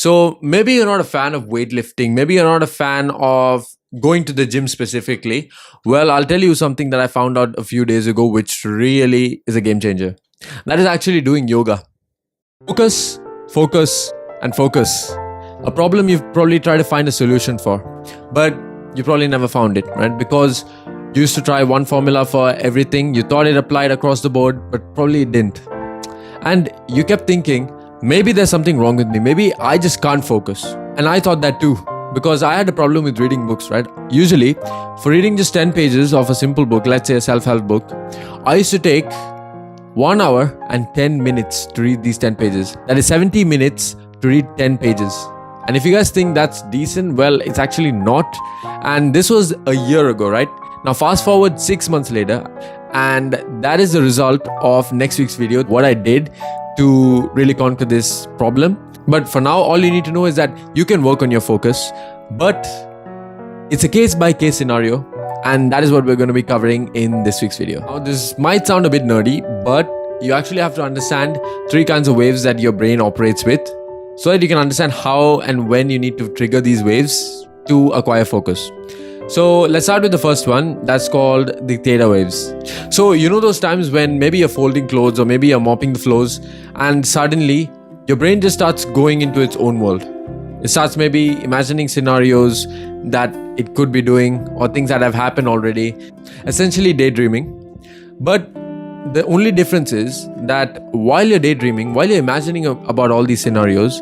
So maybe you're not a fan of weightlifting. Maybe you're not a fan of going to the gym specifically. Well, I'll tell you something that I found out a few days ago, which really is a game changer. That is actually doing yoga. Focus, focus, and focus. A problem you've probably tried to find a solution for, but you probably never found it, right? Because you used to try one formula for everything. You thought it applied across the board, but probably it didn't. And you kept thinking, maybe there's something wrong with me. Maybe I just can't focus. And I thought that too, because I had a problem with reading books, right? Usually, for reading just 10 pages of a simple book, let's say a self-help book, I used to take 1 hour and 10 minutes to read these 10 pages. That is 70 minutes to read 10 pages. And if you guys think that's decent, well, it's actually not. And this was a year ago, right? Now fast forward 6 months later, and that is the result of next week's video, what I did to really conquer this problem. But for now, all you need to know is that you can work on your focus, but it's a case-by-case scenario, and that is what we're going to be covering in this week's video. Now, this might sound a bit nerdy, but you actually have to understand 3 kinds of waves that your brain operates with, so that you can understand how and when you need to trigger these waves to acquire focus. So let's start with the first one. That's called the theta waves. So you know those times when maybe you're folding clothes or maybe you're mopping the floors and suddenly your brain just starts going into its own world. It starts maybe imagining scenarios that it could be doing or things that have happened already, essentially daydreaming. But the only difference is that while you're daydreaming, while you're imagining about all these scenarios,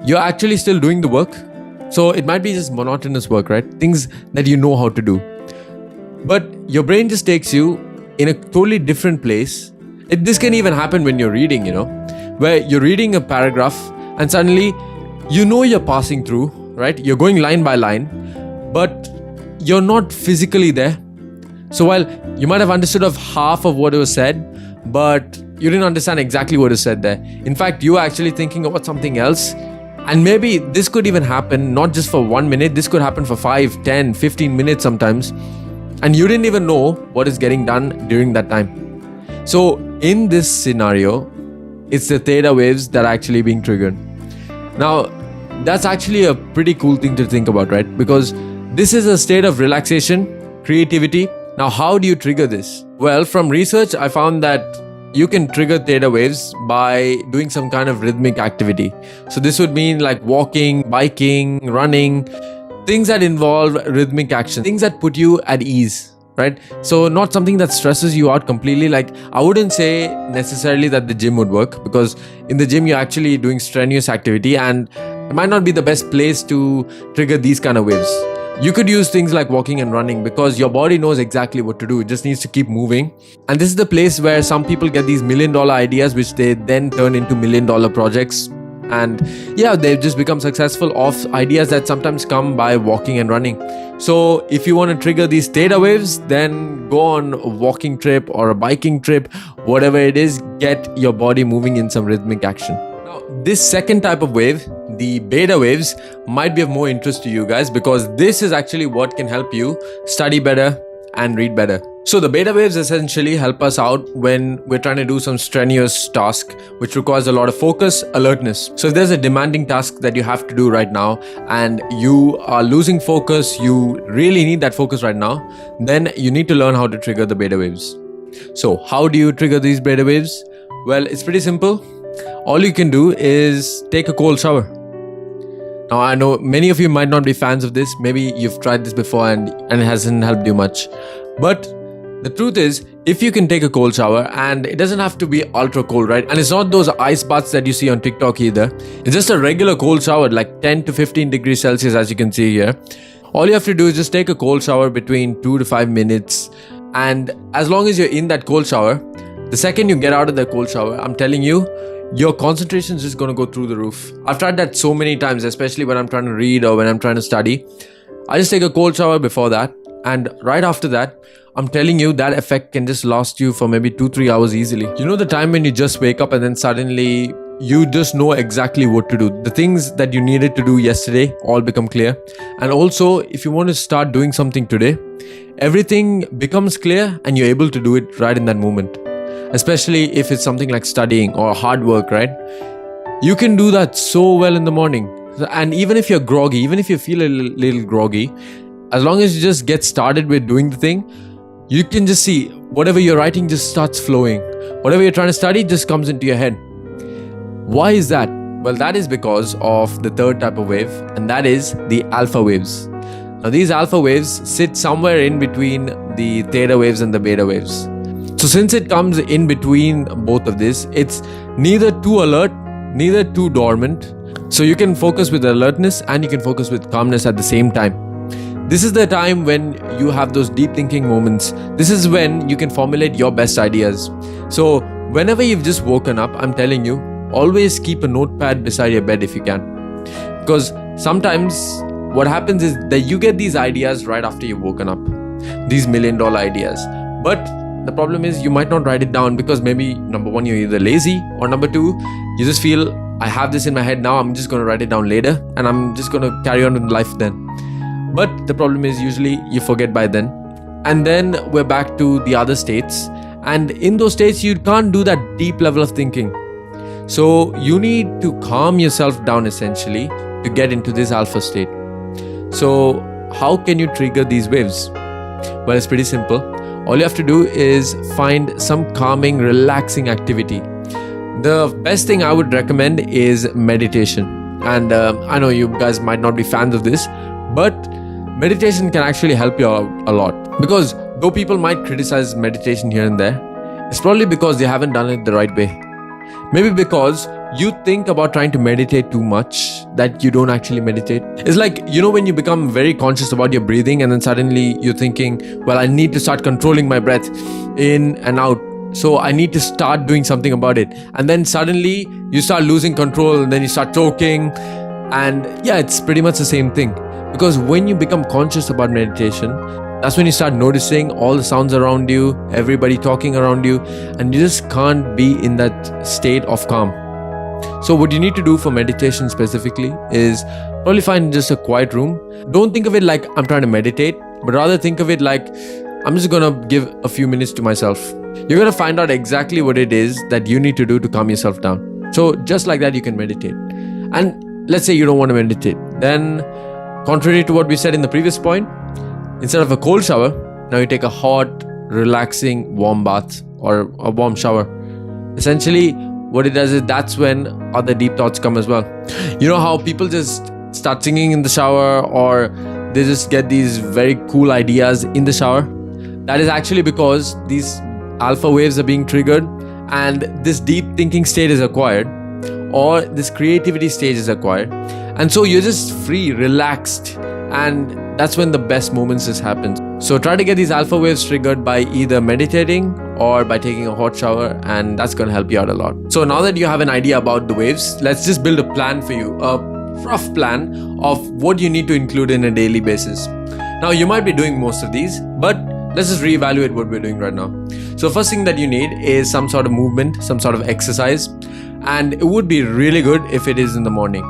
you're actually still doing the work. So it might be just monotonous work, right? Things that you know how to do. But your brain just takes you in a totally different place. This can even happen when you're reading, where you're reading a paragraph and suddenly you're passing through, right? You're going line by line, but you're not physically there. So while you might have understood of half of what was said, but you didn't understand exactly what is said there. In fact, you were actually thinking about something else. And maybe this could even happen not just for 1 minute, this could happen for 5, 10, 15 minutes sometimes. And you didn't even know what is getting done during that time. So in this scenario, it's the theta waves that are actually being triggered. Now, that's actually a pretty cool thing to think about, right? Because this is a state of relaxation, creativity. Now, how do you trigger this? Well, from research, I found that you can trigger theta waves by doing some kind of rhythmic activity. So this would mean like walking, biking, running, things that involve rhythmic action, things that put you at ease, right? So not something that stresses you out completely. Like I wouldn't say necessarily that the gym would work, because in the gym you're actually doing strenuous activity and it might not be the best place to trigger these kind of waves. You could use things like walking and running because your body knows exactly what to do. It just needs to keep moving. And this is the place where some people get these $1 million ideas, which they then turn into $1 million projects. And yeah, they've just become successful off ideas that sometimes come by walking and running. So if you want to trigger these theta waves, then go on a walking trip or a biking trip, whatever it is, get your body moving in some rhythmic action. Now, this second type of wave, the beta waves, might be of more interest to you guys, because this is actually what can help you study better and read better. So the beta waves essentially help us out when we're trying to do some strenuous task, which requires a lot of focus, alertness. So if there's a demanding task that you have to do right now and you are losing focus, you really need that focus right now, then you need to learn how to trigger the beta waves. So how do you trigger these beta waves? Well, it's pretty simple. All you can do is take a cold shower. Now, I know many of you might not be fans of this. Maybe you've tried this before and it hasn't helped you much. But the truth is, if you can take a cold shower, and it doesn't have to be ultra cold, right? And it's not those ice baths that you see on TikTok either. It's just a regular cold shower, like 10 to 15 degrees Celsius, as you can see here. All you have to do is just take a cold shower between 2 to 5 minutes. And as long as you're in that cold shower, the second you get out of the cold shower, I'm telling you, your concentration is just going to go through the roof. I've tried that so many times, especially when I'm trying to read or when I'm trying to study. I just take a cold shower before that, and right after that, I'm telling you, that effect can just last you for maybe 2-3 hours easily. You know the time when you just wake up and then suddenly you just know exactly what to do. The things that you needed to do yesterday all become clear. And also, if you want to start doing something today, everything becomes clear and you're able to do it right in that moment. Especially if it's something like studying or hard work, right? You can do that so well in the morning. And even if you're groggy, even if you feel a little groggy, as long as you just get started with doing the thing, you can just see whatever you're writing just starts flowing. Whatever you're trying to study just comes into your head. Why is that? Well, that is because of the third type of wave, and that is the alpha waves. Now, these alpha waves sit somewhere in between the theta waves and the beta waves. So since it comes in between both of this, it's neither too alert, neither too dormant. So you can focus with alertness and you can focus with calmness at the same time. This is the time when you have those deep thinking moments. This is when you can formulate your best ideas. So whenever you've just woken up, I'm telling you, always keep a notepad beside your bed if you can. Because sometimes what happens is that you get these ideas right after you've woken up. These $1 million ideas. But the problem is you might not write it down because maybe number one, you're either lazy, or number two, you just feel, I have this in my head now, I'm just going to write it down later and I'm just going to carry on with life then. But the problem is usually you forget by then. And then we're back to the other states. And in those states, you can't do that deep level of thinking. So you need to calm yourself down essentially to get into this alpha state. So how can you trigger these waves? Well, it's pretty simple. All you have to do is find some calming, relaxing activity. The best thing I would recommend is meditation. And I know you guys might not be fans of this, but meditation can actually help you out a lot. Because though people might criticize meditation here and there, it's probably because they haven't done it the right way. Maybe because you think about trying to meditate too much that you don't actually meditate. It's like, when you become very conscious about your breathing and then suddenly you're thinking, well, I need to start controlling my breath in and out. So I need to start doing something about it. And then suddenly you start losing control and then you start choking. And yeah, it's pretty much the same thing. Because when you become conscious about meditation, that's when you start noticing all the sounds around you, everybody talking around you, and you just can't be in that state of calm. So what you need to do for meditation specifically is probably find just a quiet room. Don't think of it like I'm trying to meditate, but rather think of it like I'm just going to give a few minutes to myself. You're going to find out exactly what it is that you need to do to calm yourself down. So just like that, you can meditate. And let's say you don't want to meditate. Then, contrary to what we said in the previous point, instead of a cold shower, now you take a hot, relaxing, warm bath or a warm shower. Essentially, what it does is that's when other deep thoughts come as well. You know how people just start singing in the shower, or they just get these very cool ideas in the shower? That is actually because these alpha waves are being triggered and this deep thinking state is acquired, or this creativity stage is acquired. And so you're just free, relaxed, and that's when the best moments just happen. So try to get these alpha waves triggered by either meditating or by taking a hot shower, and that's going to help you out a lot. So now that you have an idea about the waves, let's just build a plan for you, a rough plan of what you need to include in a daily basis. Now you might be doing most of these, but let's just reevaluate what we're doing right now. So first thing that you need is some sort of movement, some sort of exercise, and it would be really good if it is in the morning.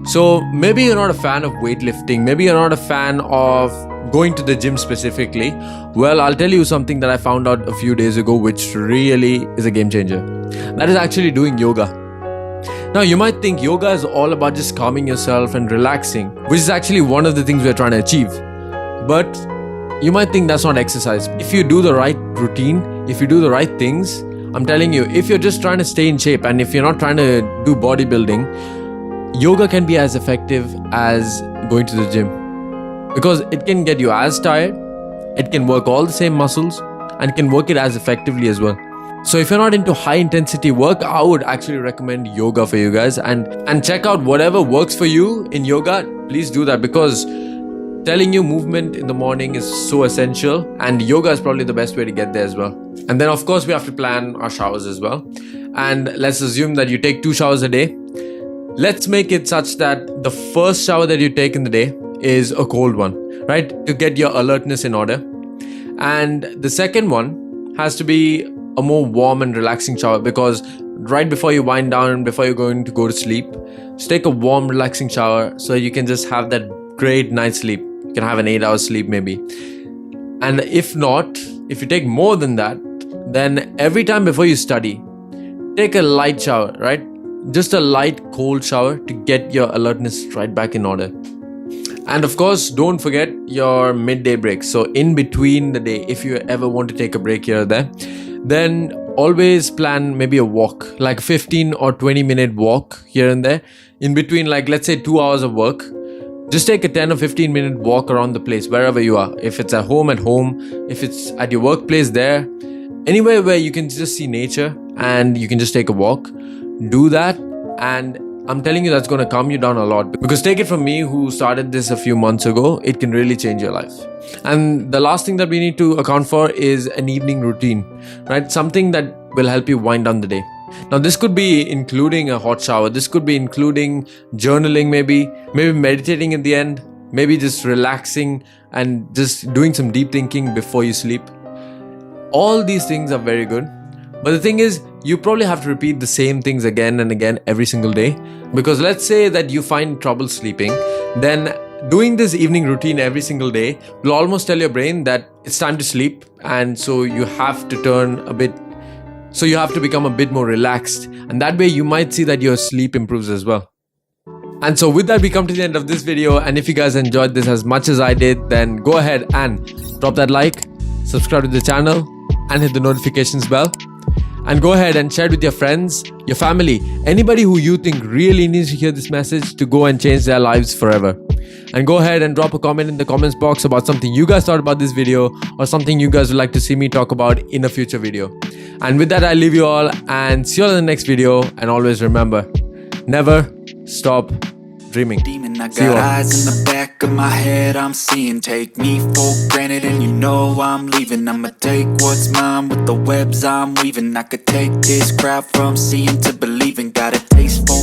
So maybe you're not a fan of weightlifting, maybe you're not a fan of going to the gym specifically. Well, I'll tell you something that I found out a few days ago which really is a game changer. That is actually doing yoga. Now you might think yoga is all about just calming yourself and relaxing, which is actually one of the things we're trying to achieve. But you might think that's not exercise. If you do the right routine, if you do the right things, I'm telling you, if you're just trying to stay in shape and if you're not trying to do bodybuilding, yoga can be as effective as going to the gym. Because it can get you as tired, it can work all the same muscles, and it can work it as effectively as well. So if you're not into high intensity work, I would actually recommend yoga for you guys, and check out whatever works for you in yoga. Please do that, because telling you movement in the morning is so essential, and yoga is probably the best way to get there as well. And then of course we have to plan our showers as well. And let's assume that you take 2 showers a day. Let's make it such that the first shower that you take in the day is a cold one, right? To get your alertness in order. And the second one has to be a more warm and relaxing shower, because right before you wind down and before you're going to go to sleep, just take a warm, relaxing shower so you can just have that great night's sleep. You can have an 8-hour sleep maybe. And if not, if you take more than that, then every time before you study, take a light shower, right? just a light cold shower to get your alertness right back in order. And of course, don't forget your midday break. So in between the day, if you ever want to take a break here or there, then always plan maybe a walk, like a 15 or 20-minute walk here and there. In between, like let's say 2 hours of work, just take a 10 or 15-minute walk around the place, wherever you are. If it's at home, if it's at your workplace there, anywhere where you can just see nature and you can just take a walk, do that. And I'm telling you, that's going to calm you down a lot, because take it from me who started this a few months ago, it can really change your life. And the last thing that we need to account for is an evening routine, right? Something that will help you wind down the day. Now, this could be including a hot shower. This could be including journaling, maybe meditating at the end, maybe just relaxing and just doing some deep thinking before you sleep. All these things are very good. But the thing is, you probably have to repeat the same things again and again every single day. Because let's say that you find trouble sleeping, then doing this evening routine every single day will almost tell your brain that it's time to sleep. And so you have to become a bit more relaxed. And that way you might see that your sleep improves as well. And so with that, we come to the end of this video. And if you guys enjoyed this as much as I did, then go ahead and drop that like, subscribe to the channel, and hit the notifications bell. And go ahead and share it with your friends, your family, anybody who you think really needs to hear this message to go and change their lives forever. And go ahead and drop a comment in the comments box about something you guys thought about this video, or something you guys would like to see me talk about in a future video. And with that, I leave you all and see you all in the next video. And always remember, never stop dreaming. I got eyes in the back of my head, I'm seeing. Take me for granted and you know I'm leaving. I'ma take what's mine with the webs I'm weaving. I could take this crowd from seeing to believing. Got a taste for